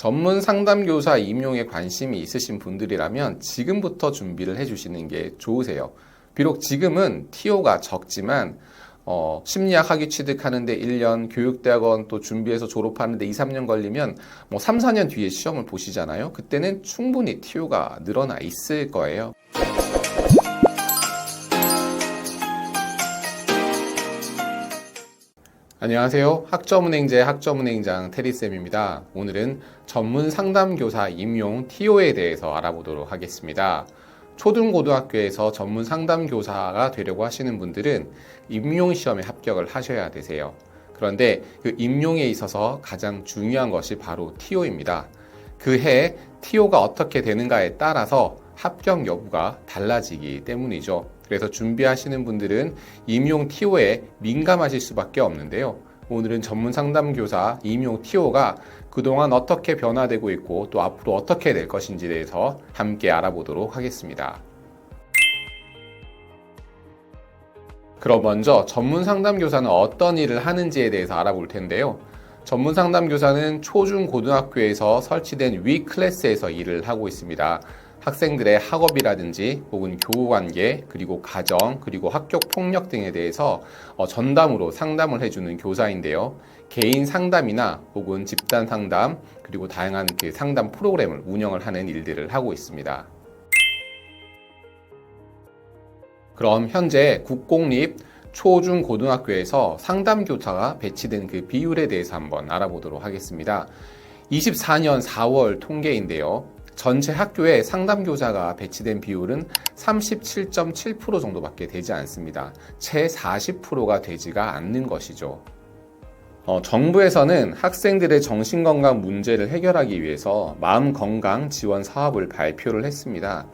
전문 상담교사 임용에 관심이 있으신 분들이라면 지금부터 준비를 해주시는 게 좋으세요. 비록 지금은 TO가 적지만 심리학 학위 취득하는데 1년, 교육대학원 또 준비해서 졸업하는데 2, 3년 걸리면 3, 4년 뒤에 시험을 보시잖아요. 그때는 충분히 TO가 늘어나 있을 거예요. 안녕하세요. 학점은행제 학점은행장 테리쌤입니다. 오늘은 전문 상담교사 임용 TO에 대해서 알아보도록 하겠습니다. 초등고등학교에서 전문 상담교사가 되려고 하시는 분들은 임용시험에 합격을 하셔야 되세요. 그런데 그 임용에 있어서 가장 중요한 것이 바로 TO입니다. 그 해 TO가 어떻게 되는가에 따라서 합격 여부가 달라지기 때문이죠. 그래서 준비하시는 분들은 임용 TO에 민감하실 수밖에 없는데요. 오늘은 전문 상담교사 임용 TO가 그동안 어떻게 변화되고 있고 또 앞으로 어떻게 될 것인지에 대해서 함께 알아보도록 하겠습니다. 그럼 먼저 전문 상담교사는 어떤 일을 하는지에 대해서 알아볼 텐데요. 전문 상담교사는 초중 고등학교에서 설치된 위 클래스에서 일을 하고 있습니다. 학생들의 학업이라든지 혹은 교우관계 그리고 가정 그리고 학교 폭력 등에 대해서 전담으로 상담을 해주는 교사인데요. 개인 상담이나 혹은 집단 상담 그리고 다양한 그 상담 프로그램을 운영을 하는 일들을 하고 있습니다. 그럼 현재 국공립 초중 고등학교에서 상담교사가 배치된 그 비율에 대해서 한번 알아보도록 하겠습니다. 24년 4월 통계인데요. 전체 학교에 상담교사가 배치된 비율은 37.7% 정도밖에 되지 않습니다. 채 40%가 되지가 않는 것이죠. 정부에서는 학생들의 정신건강 문제를 해결하기 위해서 마음건강 지원 사업을 발표를 했습니다.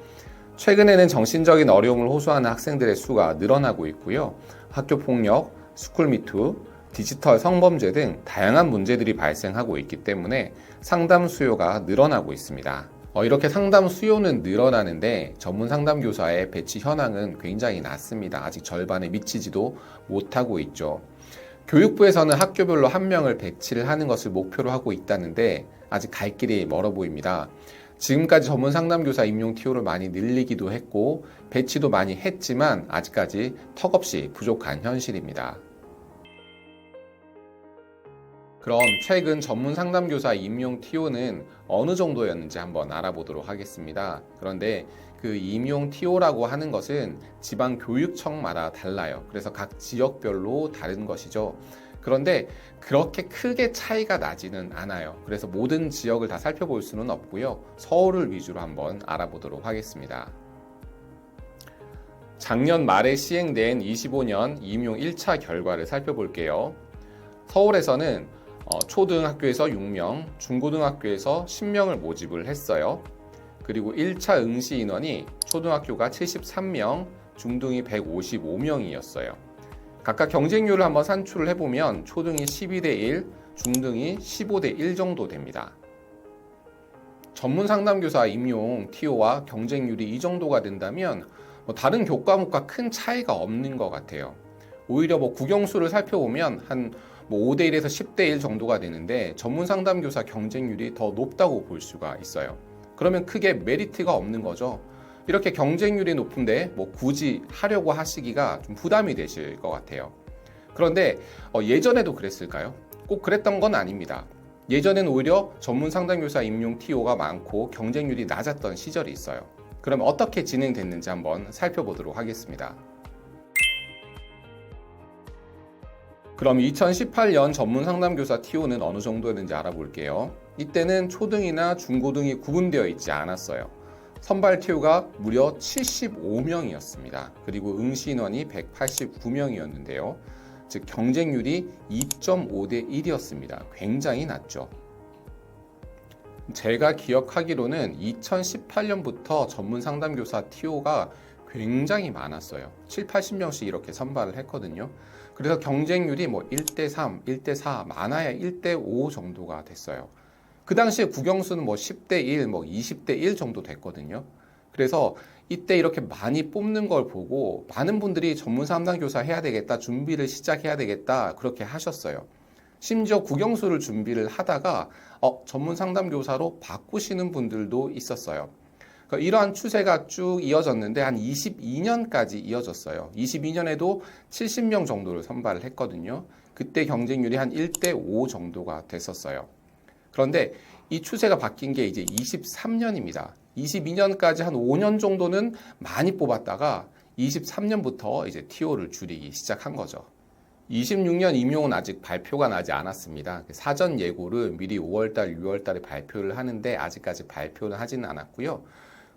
최근에는 정신적인 어려움을 호소하는 학생들의 수가 늘어나고 있고요. 학교폭력, 스쿨미투, 디지털 성범죄 등 다양한 문제들이 발생하고 있기 때문에 상담 수요가 늘어나고 있습니다. 이렇게 상담 수요는 늘어나는데 전문 상담교사의 배치 현황은 굉장히 낮습니다. 아직 절반에 미치지도 못하고 있죠. 교육부에서는 학교별로 한 명을 배치를 하는 것을 목표로 하고 있다는데 아직 갈 길이 멀어 보입니다. 지금까지 전문 상담교사 임용 TO를 많이 늘리기도 했고 배치도 많이 했지만 아직까지 턱없이 부족한 현실입니다. 그럼 최근 전문 상담교사 임용 TO는 어느 정도였는지 한번 알아보도록 하겠습니다. 그런데 그 임용 TO라고 하는 것은 지방교육청마다 달라요. 그래서 각 지역별로 다른 것이죠. 그런데 그렇게 크게 차이가 나지는 않아요. 그래서 모든 지역을 다 살펴볼 수는 없고요. 서울을 위주로 한번 알아보도록 하겠습니다. 작년 말에 시행된 25년 임용 1차 결과를 살펴볼게요. 서울에서는 초등학교에서 6명, 중고등학교에서 10명을 모집을 했어요. 그리고 1차 응시 인원이 초등학교가 73명, 중등이 155명이었어요. 각각 경쟁률을 한번 산출을 해보면 초등이 12대 1, 중등이 15대 1 정도 됩니다. 전문 상담교사 임용 TO와 경쟁률이 이 정도가 된다면 다른 교과목과 큰 차이가 없는 것 같아요. 오히려 국영수를 살펴보면 한 5대 1에서 10대 1 정도가 되는데 전문 상담교사 경쟁률이 더 높다고 볼 수가 있어요. 그러면 크게 메리트가 없는 거죠. 이렇게 경쟁률이 높은데 굳이 하려고 하시기가 좀 부담이 되실 것 같아요. 그런데 예전에도 그랬을까요? 꼭 그랬던 건 아닙니다. 예전엔 오히려 전문 상담교사 임용 TO가 많고 경쟁률이 낮았던 시절이 있어요. 그럼 어떻게 진행됐는지 한번 살펴보도록 하겠습니다. 그럼 2018년 전문 상담교사 TO는 어느 정도였는지 알아볼게요. 이때는 초등이나 중고등이 구분되어 있지 않았어요. 선발 TO가 무려 75명이었습니다. 그리고 응시 인원이 189명이었는데요. 즉 경쟁률이 2.5대 1이었습니다. 굉장히 낮죠. 제가 기억하기로는 2018년부터 전문 상담교사 TO가 굉장히 많았어요. 7, 80명씩 이렇게 선발을 했거든요. 그래서 경쟁률이 1대 3, 1대 4, 많아야 1대 5 정도가 됐어요. 그 당시에 국영수는 10대 1, 20대 1 정도 됐거든요. 그래서 이때 이렇게 많이 뽑는 걸 보고 많은 분들이 전문 상담교사 해야 되겠다, 준비를 시작해야 되겠다, 그렇게 하셨어요. 심지어 국영수를 준비를 하다가 전문 상담교사로 바꾸시는 분들도 있었어요. 그러니까 이러한 추세가 쭉 이어졌는데 한 22년까지 이어졌어요. 22년에도 70명 정도를 선발을 했거든요. 그때 경쟁률이 한 1대 5 정도가 됐었어요. 그런데 이 추세가 바뀐 게 이제 23년입니다. 22년까지 한 5년 정도는 많이 뽑았다가 23년부터 이제 TO를 줄이기 시작한 거죠. 26년 임용은 아직 발표가 나지 않았습니다. 사전 예고를 미리 5월달, 6월달에 발표를 하는데 아직까지 발표는 하지는 않았고요.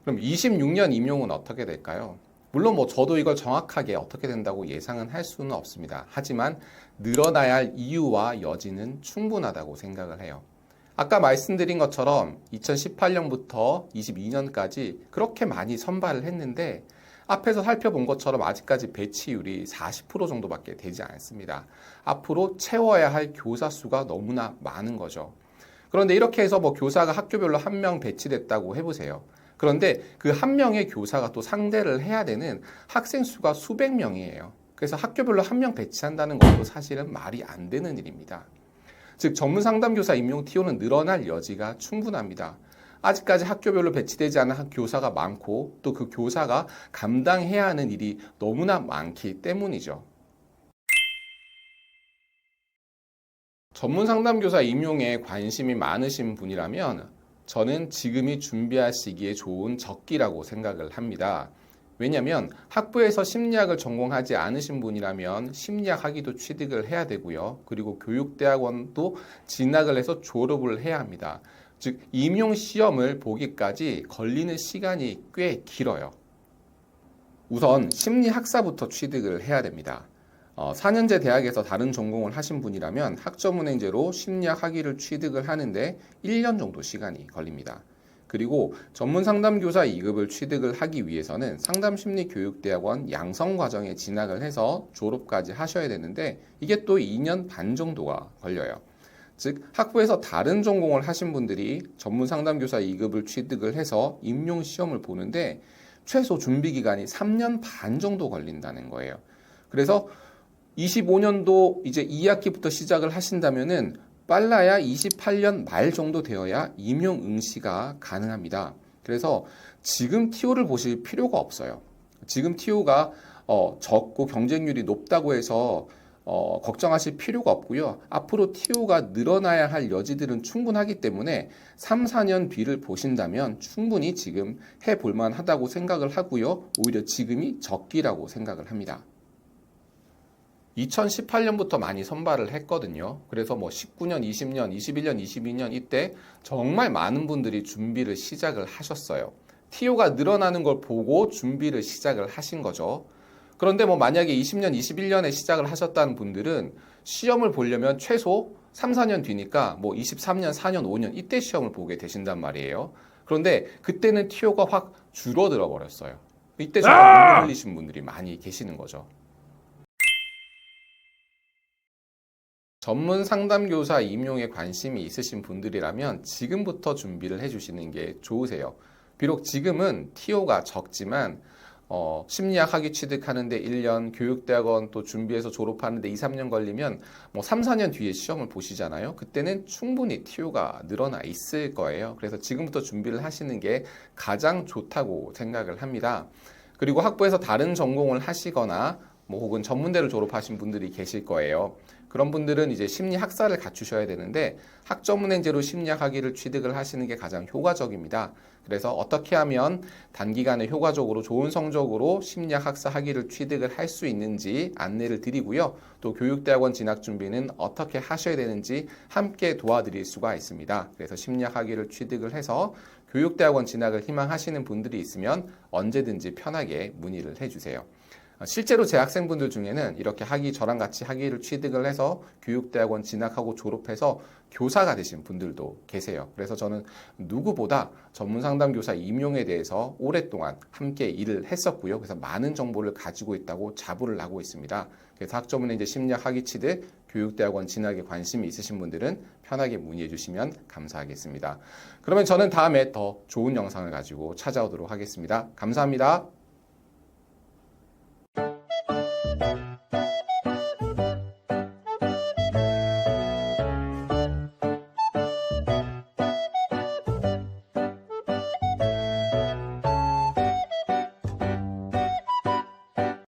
그럼 26년 임용은 어떻게 될까요? 물론 저도 이걸 정확하게 어떻게 된다고 예상은 할 수는 없습니다. 하지만 늘어나야 할 이유와 여지는 충분하다고 생각을 해요. 아까 말씀드린 것처럼 2018년부터 22년까지 그렇게 많이 선발을 했는데 앞에서 살펴본 것처럼 아직까지 배치율이 40% 정도밖에 되지 않습니다. 앞으로 채워야 할 교사 수가 너무나 많은 거죠. 그런데 이렇게 해서 교사가 학교별로 한 명 배치됐다고 해보세요. 그런데 그 한 명의 교사가 또 상대를 해야 되는 학생 수가 수백 명이에요. 그래서 학교별로 한 명 배치한다는 것도 사실은 말이 안 되는 일입니다. 즉 전문 상담교사 임용 TO는 늘어날 여지가 충분합니다. 아직까지 학교별로 배치되지 않은 교사가 많고 또 그 교사가 감당해야 하는 일이 너무나 많기 때문이죠. 전문 상담교사 임용에 관심이 많으신 분이라면 저는 지금이 준비하시기에 좋은 적기라고 생각을 합니다. 왜냐하면 학부에서 심리학을 전공하지 않으신 분이라면 심리학 학위도 취득을 해야 되고요. 그리고 교육대학원도 진학을 해서 졸업을 해야 합니다. 즉 임용 시험을 보기까지 걸리는 시간이 꽤 길어요. 우선 심리학사부터 취득을 해야 됩니다. 4년제 대학에서 다른 전공을 하신 분이라면 학점은행제로 심리학 학위를 취득을 하는데 1년 정도 시간이 걸립니다. 그리고 전문 상담교사 2급을 취득을 하기 위해서는 상담심리교육대학원 양성과정에 진학을 해서 졸업까지 하셔야 되는데 이게 또 2년 반 정도가 걸려요. 즉 학부에서 다른 전공을 하신 분들이 전문 상담교사 2급을 취득을 해서 임용 시험을 보는데 최소 준비 기간이 3년 반 정도 걸린다는 거예요. 그래서 25년도 이제 2학기부터 시작을 하신다면은 빨라야 28년 말 정도 되어야 임용 응시가 가능합니다. 그래서 지금 TO를 보실 필요가 없어요. 지금 TO가 적고 경쟁률이 높다고 해서 걱정하실 필요가 없고요. 앞으로 TO가 늘어나야 할 여지들은 충분하기 때문에 3, 4년 뒤를 보신다면 충분히 지금 해볼 만하다고 생각을 하고요. 오히려 지금이 적기라고 생각을 합니다. 2018년부터 많이 선발을 했거든요. 그래서 19년, 20년, 21년, 22년 이때 정말 많은 분들이 준비를 시작을 하셨어요. TO가 늘어나는 걸 보고 준비를 시작을 하신 거죠. 그런데 만약에 20년, 21년에 시작을 하셨다는 분들은 시험을 보려면 최소 3, 4년 뒤니까 23년, 4년, 5년 이때 시험을 보게 되신단 말이에요. 그런데 그때는 TO가 확 줄어들어 버렸어요. 이때 정말 눈물 흘리신 분들이 많이 계시는 거죠. 전문 상담교사 임용에 관심이 있으신 분들이라면 지금부터 준비를 해주시는 게 좋으세요. 비록 지금은 TO가 적지만 심리학 학위 취득하는데 1년, 교육대학원 또 준비해서 졸업하는데 2, 3년 걸리면 3, 4년 뒤에 시험을 보시잖아요. 그때는 충분히 TO가 늘어나 있을 거예요. 그래서 지금부터 준비를 하시는 게 가장 좋다고 생각을 합니다. 그리고 학부에서 다른 전공을 하시거나 혹은 전문대를 졸업하신 분들이 계실 거예요. 그런 분들은 이제 심리학사를 갖추셔야 되는데 학점은행제로 심리학 학위를 취득을 하시는 게 가장 효과적입니다. 그래서 어떻게 하면 단기간에 효과적으로 좋은 성적으로 심리학 학사 학위를 취득을 할 수 있는지 안내를 드리고요. 또 교육대학원 진학 준비는 어떻게 하셔야 되는지 함께 도와드릴 수가 있습니다. 그래서 심리학 학위를 취득을 해서 교육대학원 진학을 희망하시는 분들이 있으면 언제든지 편하게 문의를 해주세요. 실제로 제 학생분들 중에는 이렇게 저랑 같이 학위를 취득을 해서 교육대학원 진학하고 졸업해서 교사가 되신 분들도 계세요. 그래서 저는 누구보다 전문상담교사 임용에 대해서 오랫동안 함께 일을 했었고요. 그래서 많은 정보를 가지고 있다고 자부를 하고 있습니다. 그래서 학점은행제 심리학 학위 취득, 교육대학원 진학에 관심이 있으신 분들은 편하게 문의해 주시면 감사하겠습니다. 그러면 저는 다음에 더 좋은 영상을 가지고 찾아오도록 하겠습니다. 감사합니다.